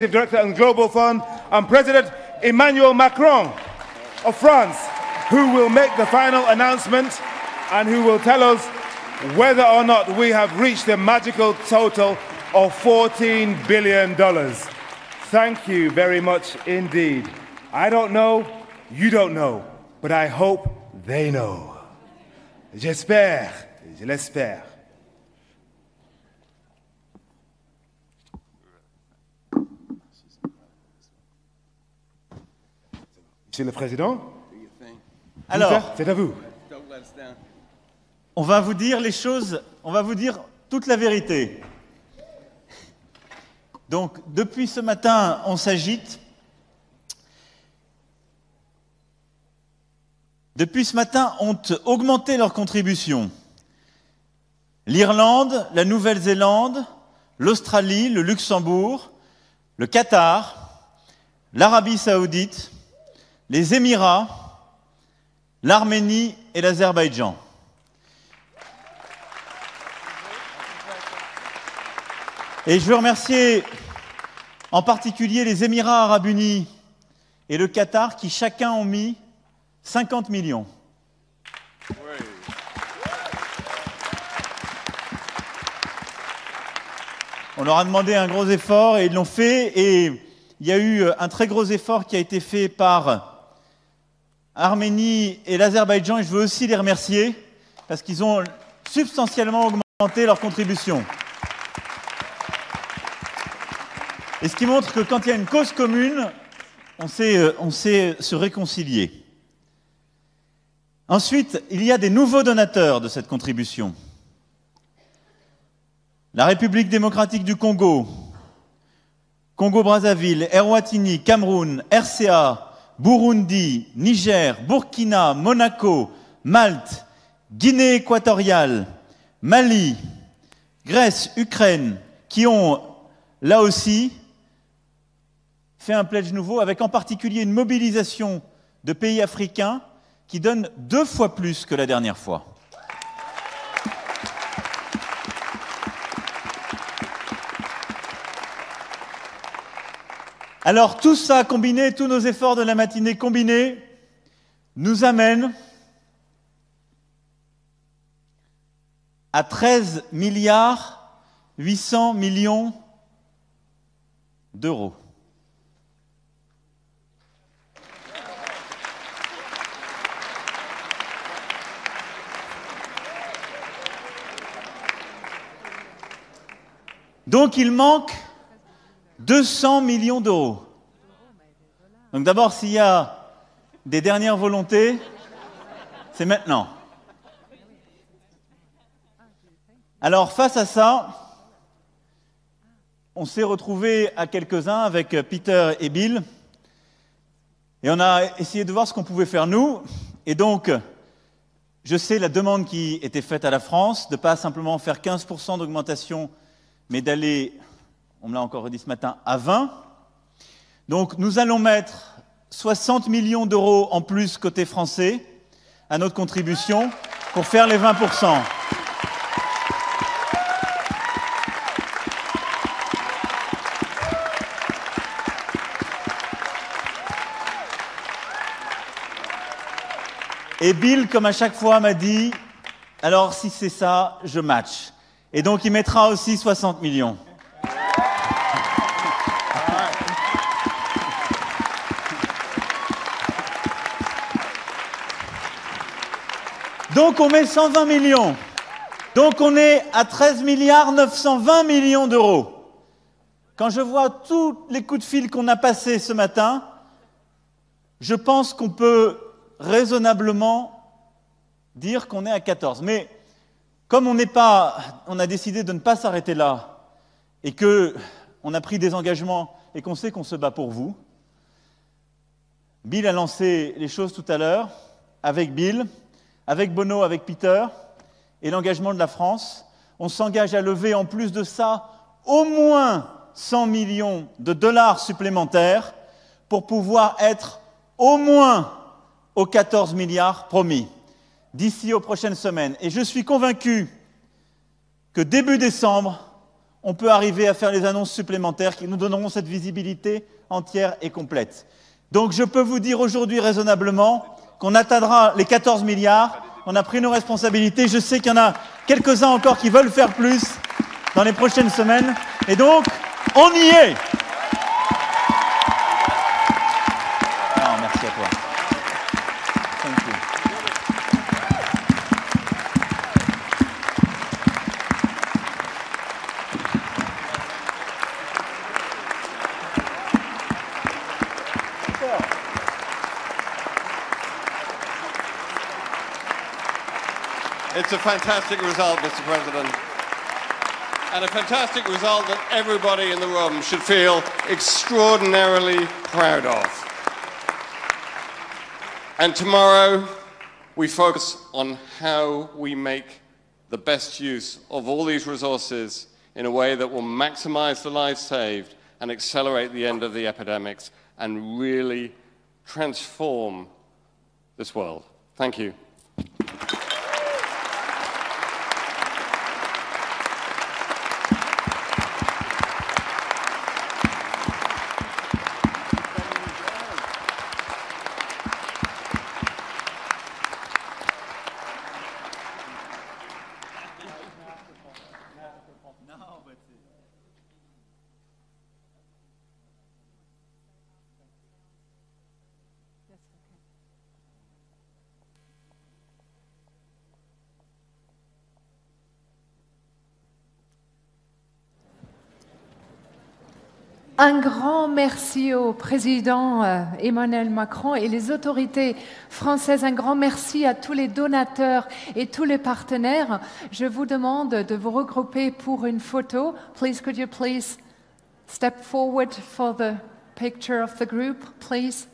Director and Global Fund, and President Emmanuel Macron of France, who will make the final announcement and who will tell us whether or not we have reached the magical total of $14 billion. Thank you very much indeed. I don't know, you don't know, but I hope they know. J'espère, je l'espère. Monsieur le Président, alors, c'est à vous. On va vous dire les choses, on va vous dire toute la vérité. Donc, depuis ce matin, on s'agite. Depuis ce matin, ont augmenté leurs contributions. L'Irlande, la Nouvelle-Zélande, l'Australie, le Luxembourg, le Qatar, l'Arabie Saoudite, les Émirats, l'Arménie et l'Azerbaïdjan. Et je veux remercier en particulier les Émirats arabes unis et le Qatar qui chacun ont mis 50 millions. On leur a demandé un gros effort et ils l'ont fait, et il y a eu un très gros effort qui a été fait par Arménie et l'Azerbaïdjan, et je veux aussi les remercier parce qu'ils ont substantiellement augmenté leur contribution. Et ce qui montre que quand il y a une cause commune, on sait se réconcilier. Ensuite, il y a des nouveaux donateurs de cette contribution. La République démocratique du Congo, Congo-Brazzaville, Eswatini, Cameroun, RCA, Burundi, Niger, Burkina, Monaco, Malte, Guinée équatoriale, Mali, Grèce, Ukraine, qui ont, là aussi, fait un pledge nouveau, avec en particulier une mobilisation de pays africains qui donnent 2 fois plus que la dernière fois. Alors tout ça combiné, tous nos efforts de la matinée combinés, nous amènent à 13 milliards 800 millions d'euros. Donc il manque 200 millions d'euros. Donc d'abord, s'il y a des dernières volontés, c'est maintenant. Alors face à ça, on s'est retrouvés à quelques-uns avec Peter et Bill, et on a essayé de voir ce qu'on pouvait faire nous. Et donc, je sais la demande qui était faite à la France, de ne pas simplement faire 15% d'augmentation, mais d'aller, on me l'a encore dit ce matin, à 20. Donc nous allons mettre 60 millions d'euros en plus côté français à notre contribution pour faire les 20%. Et Bill, comme à chaque fois, m'a dit « Alors si c'est ça, je match ». Et donc il mettra aussi 60 millions. Donc on met 120 millions. Donc on est à 13 milliards 920 millions d'euros. Quand je vois tous les coups de fil qu'on a passés ce matin, je pense qu'on peut raisonnablement dire qu'on est à 14. Mais comme on a décidé de ne pas s'arrêter là et qu'on a pris des engagements et qu'on sait qu'on se bat pour vous, Bill a lancé les choses tout à l'heure avec Bill, avec Bono, avec Peter, et l'engagement de la France. On s'engage à lever en plus de ça au moins 100 millions de dollars supplémentaires pour pouvoir être au moins aux 14 milliards promis d'ici aux prochaines semaines. Et je suis convaincu que début décembre, on peut arriver à faire les annonces supplémentaires qui nous donneront cette visibilité entière et complète. Donc je peux vous dire aujourd'hui raisonnablement qu'on atteindra les 14 milliards, on a pris nos responsabilités, je sais qu'il y en a quelques-uns encore qui veulent faire plus dans les prochaines semaines, et donc on y est. Non, merci à toi. Thank you. It's a fantastic result, Mr. President, and a fantastic result that everybody in the room should feel extraordinarily proud of. And tomorrow, we focus on how we make the best use of all these resources in a way that will maximize the lives saved and accelerate the end of the epidemics and really transform this world. Thank you. Un grand merci au président Emmanuel Macron et les autorités françaises. Un grand merci à tous les donateurs et tous les partenaires. Je vous demande de vous regrouper pour une photo. Please, could you please step forward for the picture of the group, please?